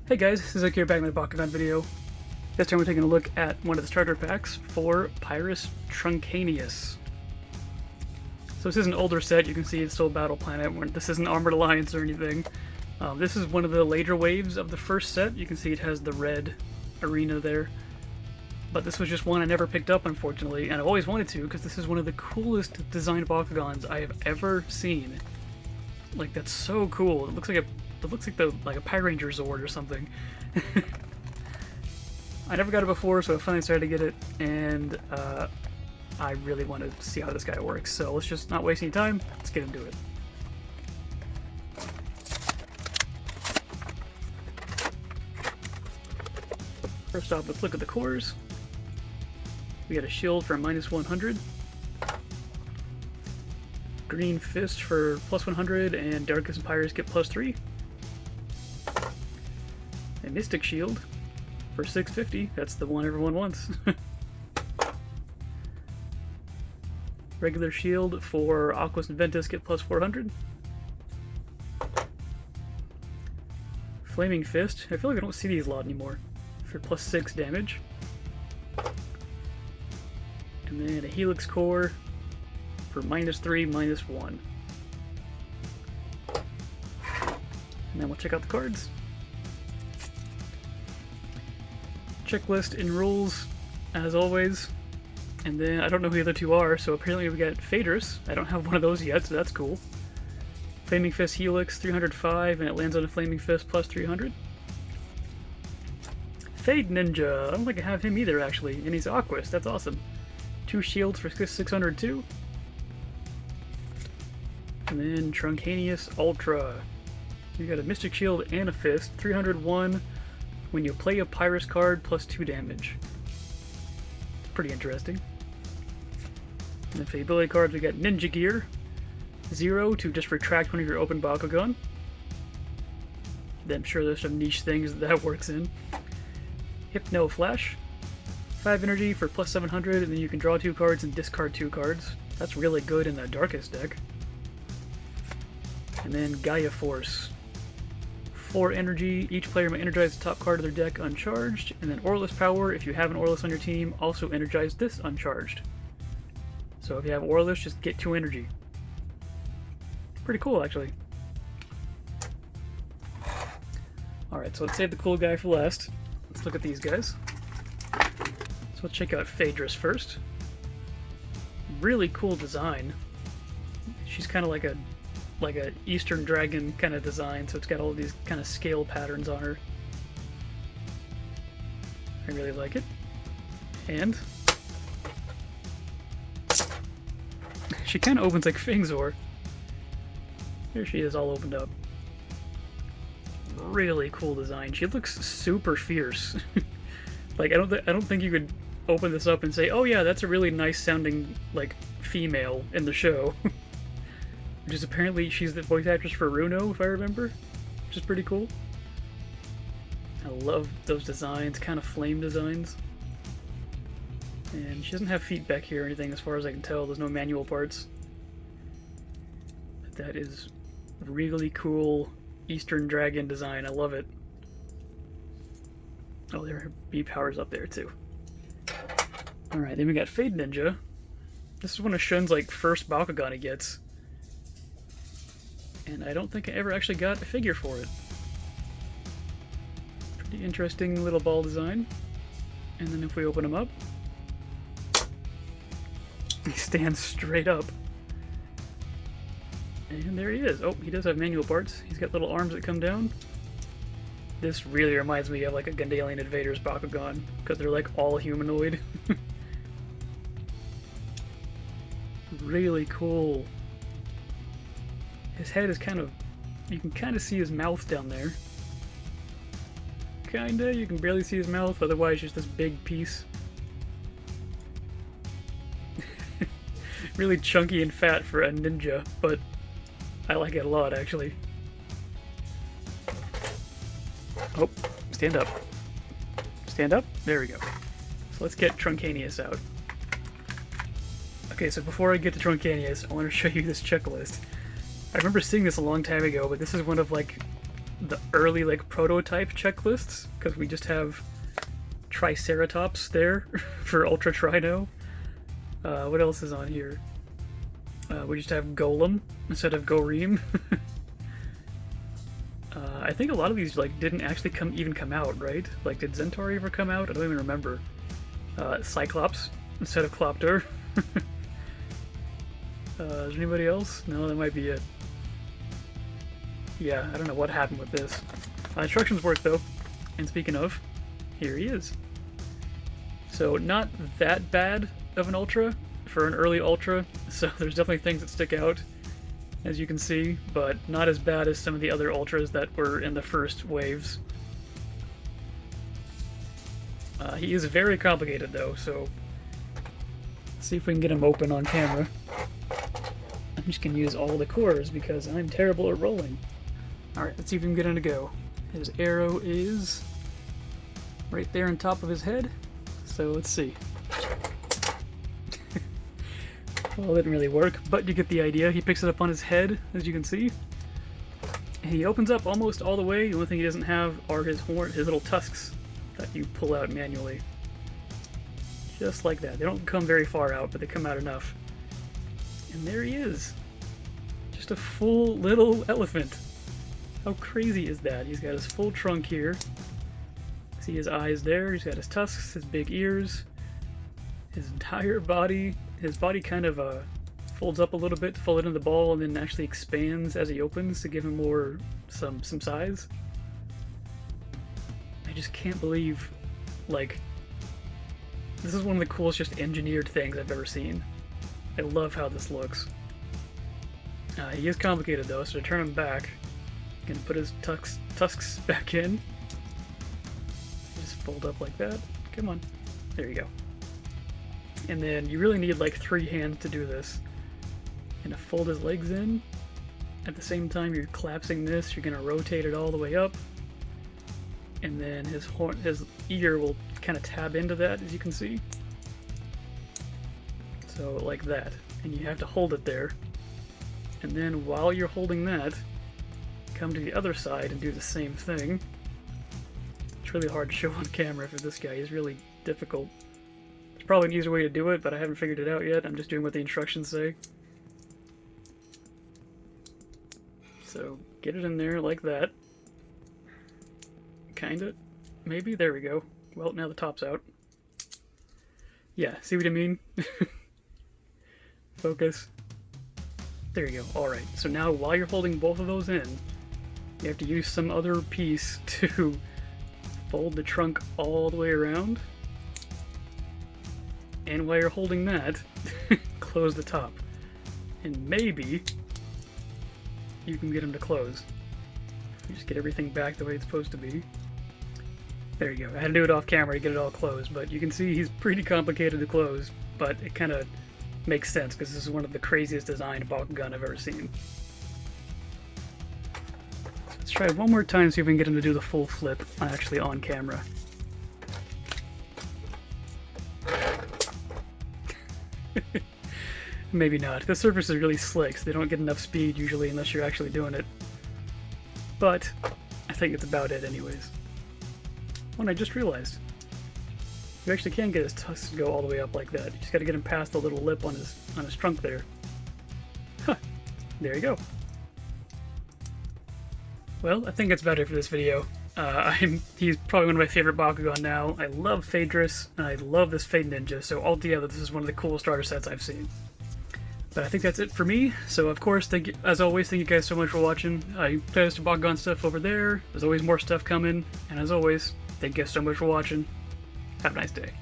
Hey guys, this is Zach here back in the Bakugan video. This time we're taking a look at one of the starter packs for Pyrus Trunkanious. So this is an older set, you can see it's still Battle Planet. This isn't Armored Alliance or anything. This is one of the later waves of the first set. You can see it has the red arena there. But this was just one I never picked up, unfortunately, and I've always wanted to because this is one of the coolest designed Bakugans I have ever seen. Like, that's so cool. It looks like a Pyranger Zord or something. I never got it before, so I finally started to get it, and I really want to see how this guy works. So let's just not waste any time. Let's get into it. First off, let's look at the cores. We got a shield for -100. Green Fist for +100, and Darkest and Pyrus get +3. A Mystic Shield for 650, that's the one everyone wants. Regular Shield for Aquas and Ventus get +400. Flaming Fist, I feel like I don't see these a lot anymore, for +6 damage. And then a Helix Core for -3, -1. And then we'll check out the cards. Checklist and rules, as always. And then I don't know who the other two are, so apparently we got Phaedrus. I don't have one of those yet, so that's cool. Flaming Fist Helix, 305, and it lands on a Flaming Fist +300. Fade Ninja, I don't think I have him either, actually, and he's Aquas, that's awesome. 2 shields for 602. And then Trunkanious Ultra. You got a Mystic Shield and a Fist, 301 when you play a Pyrus card +2 damage. Pretty interesting. And then for the ability cards, we got Ninja Gear, 0 to just retract one of your open Bakugan. Then I'm sure there's some niche things that works in. Hypno Flash, 5 energy for +700, and then you can draw 2 cards and discard 2 cards. That's really good in the Darkest deck. And then Gaia Force, 4 energy, each player may energize the top card of their deck uncharged, and then Auralist Power, if you have an Auralist on your team, also energize this uncharged. So if you have Auralist, just get 2 energy. Pretty cool, actually. Alright, so let's save the cool guy for last. Let's look at these guys. So let's check out Phaedrus first. Really cool design. She's kind of like a Eastern Dragon kind of design, so it's got all of these kind of scale patterns on her. I really like it. And she kind of opens like Fingzor. Here she is all opened up. Really cool design. She looks super fierce. Like I don't think you could open this up and say, "Oh yeah, that's a really nice sounding like female in the show." Which is apparently she's the voice actress for Runo, if I remember, which is pretty cool. I love those designs, kind of flame designs. And she doesn't have feet back here or anything as far as I can tell, there's no manual parts. But that is really cool Eastern Dragon design, I love it. Oh, there are B powers up there too. Alright, then we got Fade Ninja. This is one of Shun's like first Bakugan he gets. And I don't think I ever actually got a figure for it. Pretty interesting little ball design. And then if we open him up, he stands straight up. And there he is. Oh, he does have manual parts. He's got little arms that come down. This really reminds me of like a Gundalian Invaders Bakugan, because they're like all humanoid. Really cool. His head is kind of, you can kind of see his mouth down there. Kinda, you can barely see his mouth, otherwise just this big piece. Really chunky and fat for a ninja, but I like it a lot actually. Oh, stand up. Stand up? There we go. So let's get Trunkanious out. Okay, so before I get to Trunkanious, I want to show you this checklist. I remember seeing this a long time ago, but this is one of like the early like prototype checklists, because we just have Triceratops there for Ultra Trino. What else is on here? We just have Golem instead of Goreem. I think a lot of these like didn't actually even come out, right? Like, did Zentauri ever come out? I don't even remember. Cyclops instead of Clopter. Is there anybody else? No, that might be it. Yeah, I don't know what happened with this. Instructions work though. And speaking of, here he is. So not that bad of an Ultra for an early Ultra, so there's definitely things that stick out, as you can see, but not as bad as some of the other Ultras that were in the first waves. He is very complicated though, so let's see if we can get him open on camera. I'm just gonna use all the cores because I'm terrible at rolling. Alright, let's see if we can get him to go. His arrow is right there on top of his head, so let's see. Well, it didn't really work, but you get the idea. He picks it up on his head, as you can see. And he opens up almost all the way. The only thing he doesn't have are his little tusks that you pull out manually. Just like that. They don't come very far out, but they come out enough. And there he is. Just a full little elephant. How crazy is that? He's got his full trunk here. See his eyes there. He's got his tusks, his big ears, his entire body. His body kind of folds up a little bit to fold it into the ball, and then actually expands as he opens to give him more some size. I just can't believe, like, this is one of the coolest just engineered things I've ever seen. I love how this looks. He is complicated though, so to turn him back, you can put his tusks back in. Just fold up like that. Come on. There you go. And then you really need like 3 hands to do this. And to fold his legs in, at the same time you're collapsing this, you're going to rotate it all the way up. And then his ear will kind of tab into that, as you can see. So like that. And you have to hold it there. And then while you're holding that, come to the other side and do the same thing. It's really hard to show on camera for this guy. He's really difficult. There's probably an easier way to do it, but I haven't figured it out yet. I'm just doing what the instructions say. So get it in there like that. Kinda. Maybe. There we go. Well, now the top's out. Yeah, see what I mean? Focus. There you go. Alright, so now while you're holding both of those in, you have to use some other piece to fold the trunk all the way around. And while you're holding that, close the top. And maybe you can get him to close. You just get everything back the way it's supposed to be. There you go. I had to do it off camera to get it all closed, but you can see he's pretty complicated to close, but it kind of makes sense because this is one of the craziest designed Bakugan I've ever seen. Let's try one more time, see if we can get him to do the full flip actually on camera. Maybe not. The surface is really slick, so they don't get enough speed usually unless you're actually doing it. But I think it's about it anyways. One I just realized. You actually can get his tusks to go all the way up like that. You just gotta get him past the little lip on his trunk there. Huh. There you go. Well, I think that's about it for this video. He's probably one of my favorite Bakugan now. I love Phaedrus, and I love this Fade Ninja, so altogether this is one of the coolest starter sets I've seen. But I think that's it for me, so of course, as always, thank you guys so much for watching. I posted Bakugan stuff over there, there's always more stuff coming, and as always, thank you guys so much for watching. Have a nice day.